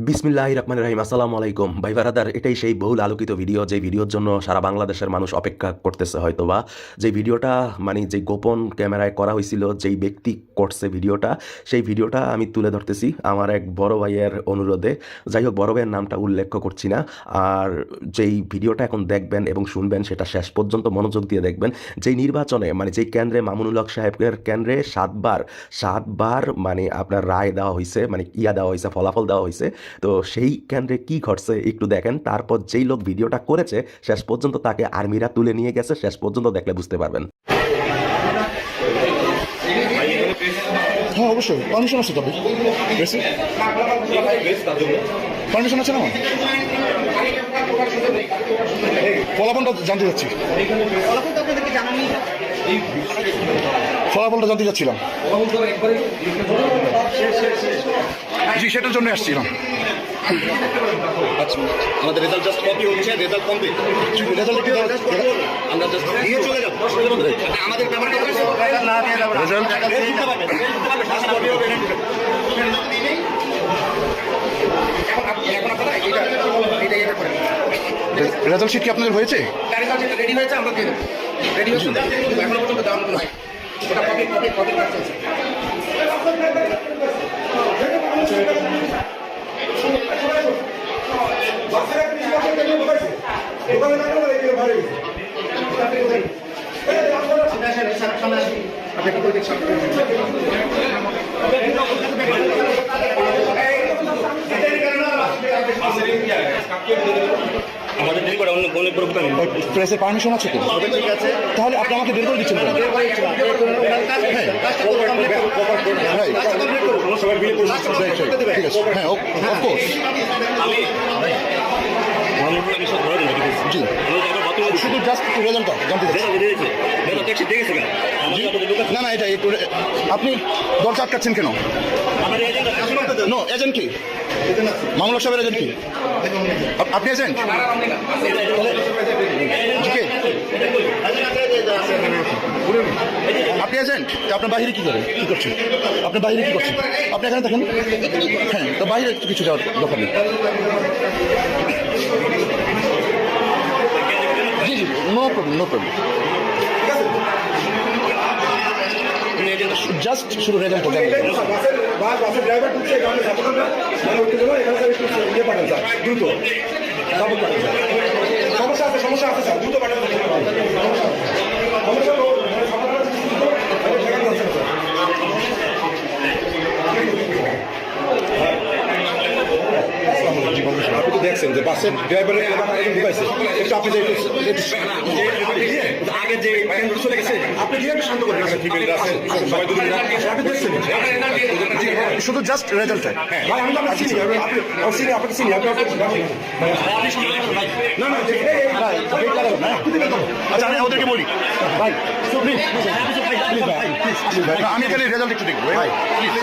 বিসমিল্লাহির রহমানির রহিম। আসসালামু আলাইকুম ভাই বারাদার। এটাই সেই বহুল আলোকিত ভিডিও, যে ভিডিওর জন্য সারা বাংলাদেশের মানুষ অপেক্ষা করতেছে হয়তোবা। যে ভিডিওটা মানে যে গোপন ক্যামেরায় করা হয়েছিল, যেই ব্যক্তি করছে ভিডিওটা, সেই ভিডিওটা আমি তুলে ধরতেছি আমার এক বড় ভাইয়ের অনুরোধে। যাই হোক, বড় ভাইয়ের নামটা উল্লেখ করছি না। আর যেই ভিডিওটা এখন দেখবেন এবং শুনবেন, সেটা শেষ পর্যন্ত মনোযোগ দিয়ে দেখবেন। যেই নির্বাচনে মানে যেই কেন্দ্রে মামুনুল হক সাহেবের কেন্দ্রে সাতবার মানে আপনার রায় দেওয়া হয়েছে, মানে দেওয়া হয়েছে, ফলাফল দেওয়া হয়েছে। তো সেই কেন্দ্রে কি ঘটছে একটু দেখেন। তারপর যেই লোক ভিডিওটা করেছে শেষ পর্যন্ত তাকে আর্মিরা তুলে নিয়ে গেছে, শেষ পর্যন্ত দেখলে বুঝতে পারবেন। হ্যাঁ, অবশ্যই পারমিশন আছে। তবে পারমিশন আছে না? ফলাফলটা জানতে যাচ্ছি, ফলাফলটা জানতে যাচ্ছিলাম। জি, সেটার জন্য আসছিলাম। আচ্ছা, আমাদের রেজাল্ট জাস্ট কপি হচ্ছে, রেজাল্ট কমপ্লিট। রেজাল্ট কি আমরা জাস্ট দিয়ে চলে যাব। আমাদের ব্যাপারটা হচ্ছে রেজাল্ট রেজাল্ট শিট কি আপনাদের হয়েছে? রেডি হয়েছে, আমরা দিয়ে দেবো। রেডি হচ্ছে, এখনো পর্যন্ত দেওয়া হয়। ওটা কপি কপি কপি কাটছে। আমাদের দেরি করে অন্য বলে প্রভুতা নেই। প্রেসের পারমিশন আছে তো? ঠিক আছে, তাহলে আপনি আমাকে বের করে দিচ্ছেন কেন? সবাই বিয়ে করুন। ঠিক আছে, হ্যাঁ, অফকোর্স। আমি সব ধরে দিন। জি, শুধু জাস্ট রেজাল্টটা জানতে চাচ্ছি। না না, এটা একটু আপনি দরজা আটকাচ্ছেন কেন? নো, এজেন্ট কি? মামলা সাহেবের এজেন্ট কি? আপনি এজেন্ট? কে আপনি এজেন্ট? আপনার বাহিরে কি করেন, কি করছেন? আপনার বাহিরে কি করছেন? আপনি এখানে দেখেন। হ্যাঁ, তো বাহিরে কিছু যাওয়ার দরকার নেই। জি জি, no problem, no problem. Just শুধু রেজাল্টটা জানতে। সমস্যা আছে স্যার, দ্রুত পাঠান। আপনি তো দেখছেন যে বাসের ড্রাইভারের ঢুকাইছে, একটু আপনি আগে যে চলে গেছে, আপনি কি একটু শান্ত করেন? সবাই দুদিন আপনি দেখছেন শুধু জাস্ট রেজাল্টটা। ভাই, আমি তো আপনাকে চিনি, আপনাকে চিনি, আপনি না না, আচ্ছা, আমি ওদেরকে বলি ভাই, প্লিজ প্লিজ ভাই, আমি এখানে রেজাল্ট একটু দেখবো ভাই, প্লিজ।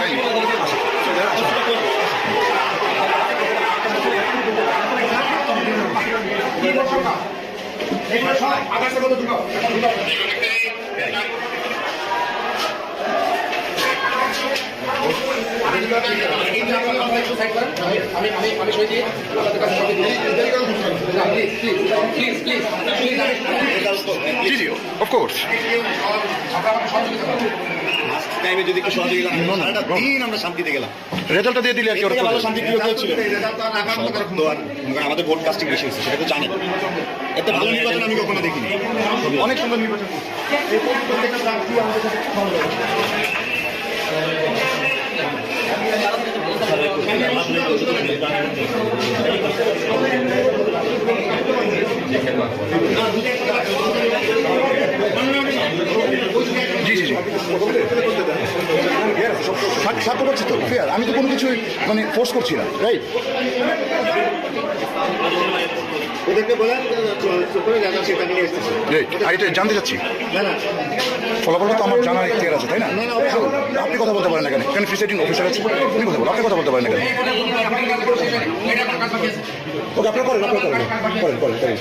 আমি সই দিয়ে আপনাদের কাছে please please G G, of course. টাইমে যদি একটু সহযোগিতা দিন, আমরা শান্তিতে গেলাম। রেজাল্টটা দিয়ে দিলে আর কি, ওরা ভালো শান্তি প্রিয় কেউ ছিল। আমাদের ভোট কাস্টিং বেশি হয়েছে, সেটা তো জানেন। এত ভালো নির্বাচন আমি কখনো দেখিনি। অনেক সুন্দর নির্বাচন। জি জি জি, সাথে করছি তো ফেয়ার। আমি তো কোনো কিছু মানে ফোর্স করছি না, রাইট? ওদেরকে বলেন সেটা নিয়ে এসেছে। আর এটা জানতে চাচ্ছি, ফলাফলটা তো আমার জানার ইতিহার আছে, তাই না? আপনি কথা বলতে পারেন না কেন? কেন প্রিসাইডিং অফিসার আছে, উনি কথা বলেন, আপনি কথা বলতে পারেন না কেন? কাজ বাকি আছে। ওকে আপনারা করেন করেন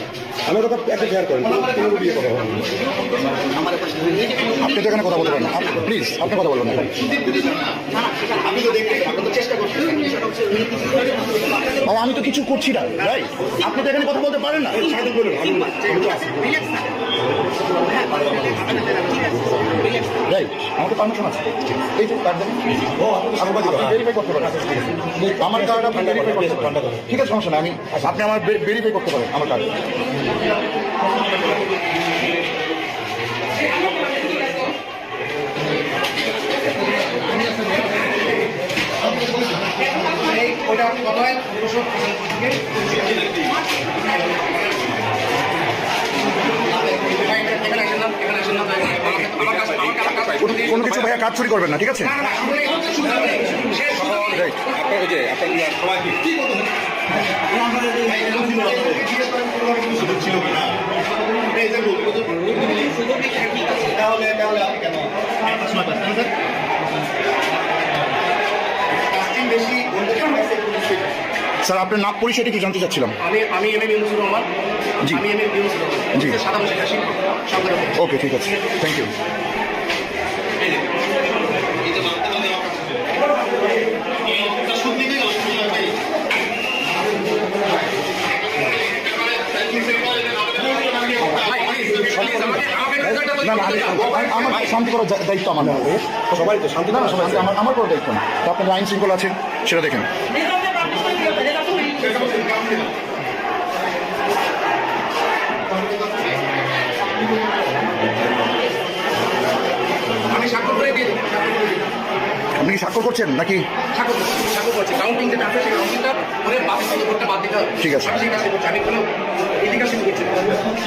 আমি ওটা একটা শেয়ার করেন কোনো বিয়ে কথা হবে আপনি তো এখানে কথা বলতে পারেন না প্লিজ আপনি কথা বলবেন না আপনি তো দেখতে আপনি তো চেষ্টা করছেন। ভাই আমি তো কিছু করছি না ভাই আপনি তো এখানে কথা বলতে পারেন না ভাই আমাকে পারমিশন আছে এই যে কার্ড দেন ভেরিফাই করতে পারেন আমার কার্ড আপনি ভেরিফাই করতে পারেন ঠিক আছে সমস্যা না আপনি আমার ভেরিফাই করতে পারেন আমার কার্ড ওটা কত হয় কোনো কিছু ভাইয়া কাজ চুরি করবেন না ঠিক আছে রাইট আপনার ওই যে আপনার সবাই কি স্যার আপনার নাম পরিচয়টা কি জানতে চাচ্ছিলাম আমি এম এম ইউনুসুর রহমান জি। আমি এম এম ইউনুসুর রহমান জি। সাধারণ শিক্ষার্থী সরকারি ওকে ঠিক আছে থ্যাংক ইউ না না আমার শান্তি করার দায়িত্ব আমার সবাই তো শান্তি না না সবাই আমার করার দায়িত্ব না তো আপনার আইন শৃঙ্খলা আছে সেটা দেখেন আমি স্বাক্ষর করে দিয়ে আপনি কি স্বাক্ষর করছেন নাকি স্বাক্ষর করছি কাউন্টিং যেটা আছে সেই কাউন্টিংটা করে বাকি করতে বাদ দিতে হবে ঠিক আছে। আমি সেই কাজটা করছি আমি কোনো এদিকে শুরু করছি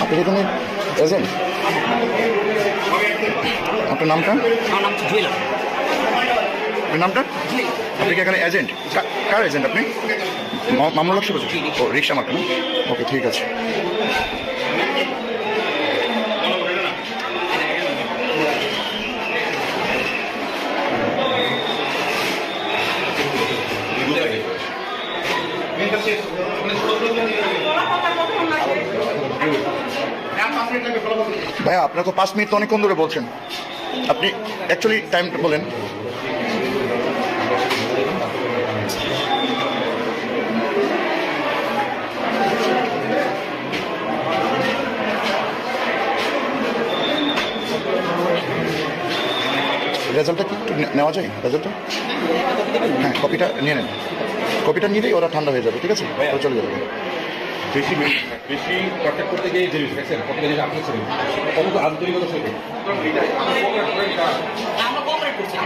আপনি এখানে এজেন্ট আপনার নামটা আমার নাম জুয়েলা আপনার নামটা আপনি কি এখানে এজেন্ট কার এজেন্ট আপনি মামলা লক্ষ্য করছেন ও রিক্সা মার্কা না ওকে ঠিক আছে ভাইয়া আপনার তো 5 মিনিট তো অনেকক্ষণ ধরে বলছেন আপনি অ্যাকচুয়ালি টাইমটা বলেন রেজাল্টটা কি একটু নেওয়া যায় রেজাল্টটা হ্যাঁ কপিটা নিয়ে নেন কপিটা নিলেই ওরা ঠান্ডা হয়ে যাবে ঠিক আছে ওরা চলে যাবে বেশি বেশি কন্ট্যাক্ট করতে গিয়ে যে দেখছেন কত জিনিস আপনি ছিলেন কত আন্তরিকতা সঙ্গে আমরা কোঅপারেট করছি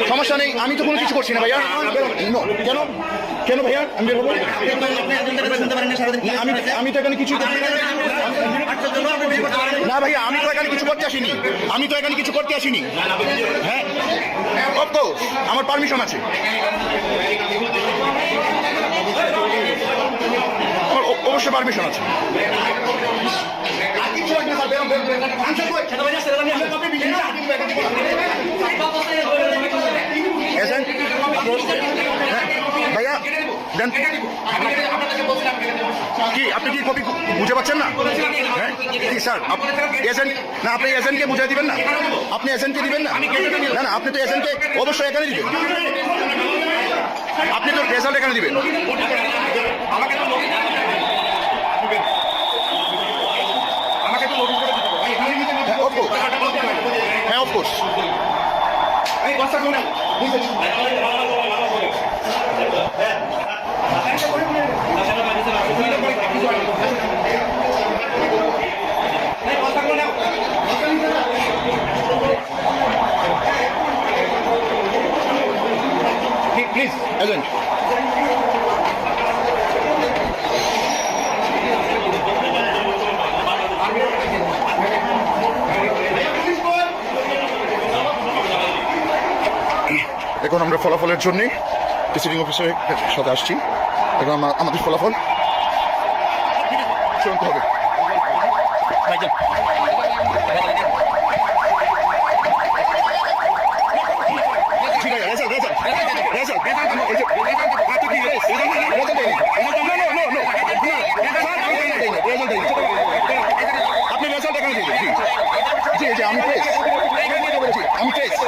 সমস্যা নেই আমি তো কোনো কিছু করছি না ভাইয়া কেন কেন ভাইয়া আমি বের হবো আমি তো এখানে কিছু না ভাইয়া আমি তো এখানে কিছু করতে আসিনি হ্যাঁ অফকোর্স আমার পারমিশন আছে আমার অবশ্যই পারমিশন আছে এজেন্ট ভাইয়া দেন কি আপনি কি কপি বুঝে পাচ্ছেন না হ্যাঁ কি স্যার এজেন্ট না আপনি এজেন্টকে বুঝিয়ে দিবেন না আপনি এজেন্টকে দিবেন না না না আপনি তো এজেন্টকে অবশ্যই এখানে দিবেন আপনি তো রেজাল্ট এখানে দিবেন হ্যাঁ অফকোর্স প্লিজ এজেন্ট আমরা ফলাফলের জন্য প্রিসাইডিং অফিসারের সাথে আসছি। এখন আমাদের ফলাফল চূড়ান্ত হবে। আপনি রেজাল্ট এখানে দিন। জি জি আমি পেয়েছি।